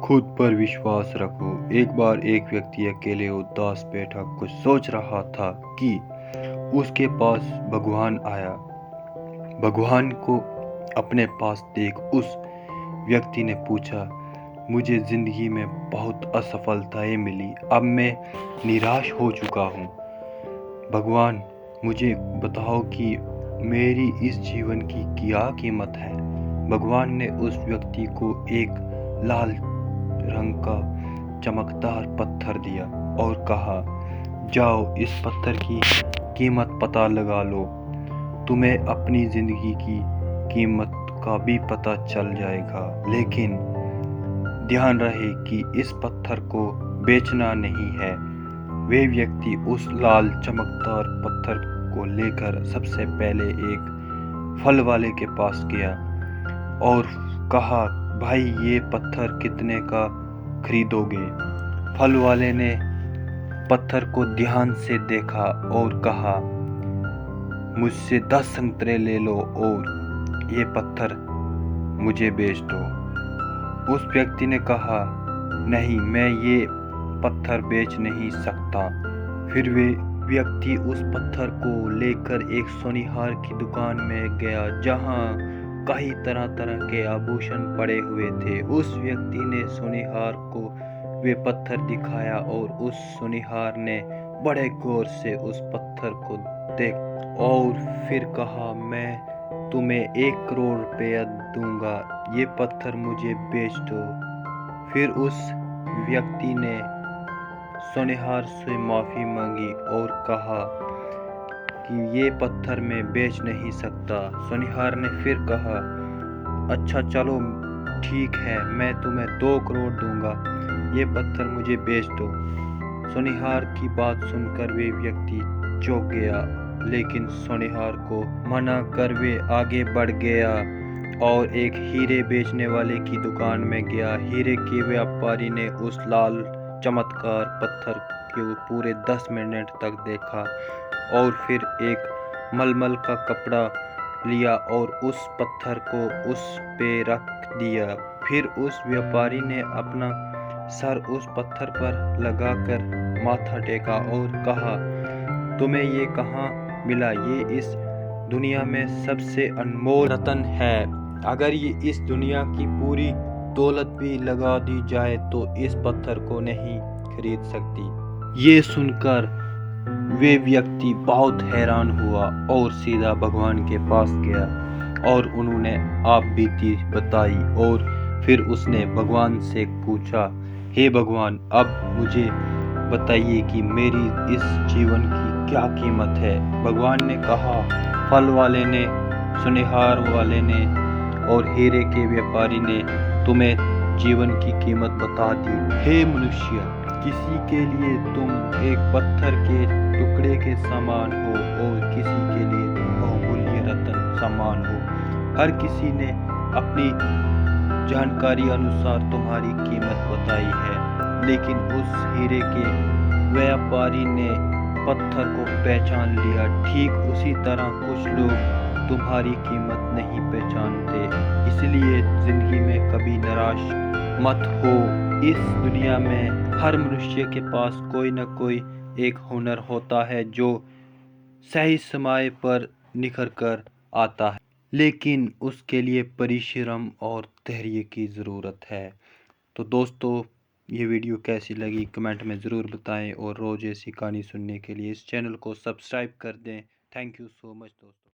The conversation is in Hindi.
खुद पर विश्वास रखो। एक बार एक व्यक्ति अकेले उदास बैठा कुछ सोच रहा था कि उसके पास भगवान आया। भगवान को अपने पास देख उस व्यक्ति ने पूछा, मुझे जिंदगी में बहुत असफलताएं मिली, अब मैं निराश हो चुका हूँ। भगवान, मुझे बताओ कि मेरी इस जीवन की क्या कीमत है। भगवान ने उस व्यक्ति को एक लाल रंग का चमकदार पत्थर दिया और कहा, जाओ इस पत्थर की कीमत पता लगा लो, तुम्हें अपनी जिंदगी की कीमत का भी पता चल जाएगा। लेकिन ध्यान रहे कि इस पत्थर को बेचना नहीं है। वे व्यक्ति उस लाल चमकदार पत्थर को लेकर सबसे पहले एक फल वाले के पास गया और कहा, भाई ये पत्थर कितने का खरीदोगे। फल वाले ने पत्थर को ध्यान से देखा और कहा, मुझसे 10 संतरे ले लो और ये पत्थर मुझे बेच दो। उस व्यक्ति ने कहा, नहीं, मैं ये पत्थर बेच नहीं सकता। फिर वे व्यक्ति उस पत्थर को लेकर एक सुनिहार की दुकान में गया जहां कई तरह तरह के आभूषण पड़े हुए थे। उस व्यक्ति ने सुनिहार को वे पत्थर दिखाया और उस सुनिहार ने बड़े गौर से उस पत्थर को देख और फिर कहा, मैं तुम्हें 1 करोड़ रुपया दूंगा, ये पत्थर मुझे बेच दो। फिर उस व्यक्ति ने सुनिहार से माफी मांगी और कहा कि ये पत्थर मैं बेच नहीं सकता। सुनिहार ने फिर कहा, अच्छा चलो ठीक है, मैं तुम्हें 2 करोड़ दूंगा, ये पत्थर मुझे बेच दो। सुनिहार की बात सुनकर वे व्यक्ति चौंक गया, लेकिन सुनिहार को मना कर वे आगे बढ़ गया और एक हीरे बेचने वाले की दुकान में गया। हीरे के व्यापारी ने उस लाल चमत्कार पत्थर को पूरे 10 मिनट तक देखा और फिर एक मलमल का कपड़ा लिया और उस पत्थर को उस पे रख दिया। फिर उस व्यापारी ने अपना सर उस पत्थर पर लगाकर माथा टेका और कहा, तुम्हें ये कहाँ मिला? ये इस दुनिया में सबसे अनमोल रत्न है। अगर ये इस दुनिया की पूरी दौलत भी लगा दी जाए तो इस पत्थर को नहीं खरीद सकती। ये सुनकर वे व्यक्ति बहुत हैरान हुआ और सीधा भगवान के पास गया और उन्होंने आप बीती बताई और फिर उसने भगवान से पूछा, हे भगवान, अब मुझे बताइए कि मेरी इस जीवन की क्या कीमत है। भगवान ने कहा, फल वाले ने, सुनिहार वाले ने और हीरे के व्यापारी ने तुम्हें जीवन की कीमत बता दी। हे मनुष्य, किसी के लिए तुम एक पत्थर के टुकड़े के समान हो और किसी के लिए तुम बहुमूल्य रत्न समान हो। हर किसी ने अपनी जानकारी अनुसार तुम्हारी कीमत बताई है, लेकिन उस हीरे के व्यापारी ने पत्थर को पहचान लिया। ठीक उसी तरह कुछ लोग तुम्हारी कीमत नहीं पहचानते। इसलिए जिंदगी में कभी निराश मत हो। इस दुनिया में हर मनुष्य के पास कोई न कोई एक हुनर होता है जो सही समय पर निखर कर आता है, लेकिन उसके लिए परिश्रम और धैर्य की ज़रूरत है। तो दोस्तों, ये वीडियो कैसी लगी कमेंट में ज़रूर बताएं और रोज़ ऐसी कहानी सुनने के लिए इस चैनल को सब्सक्राइब कर दें। थैंक यू सो मच दोस्तों।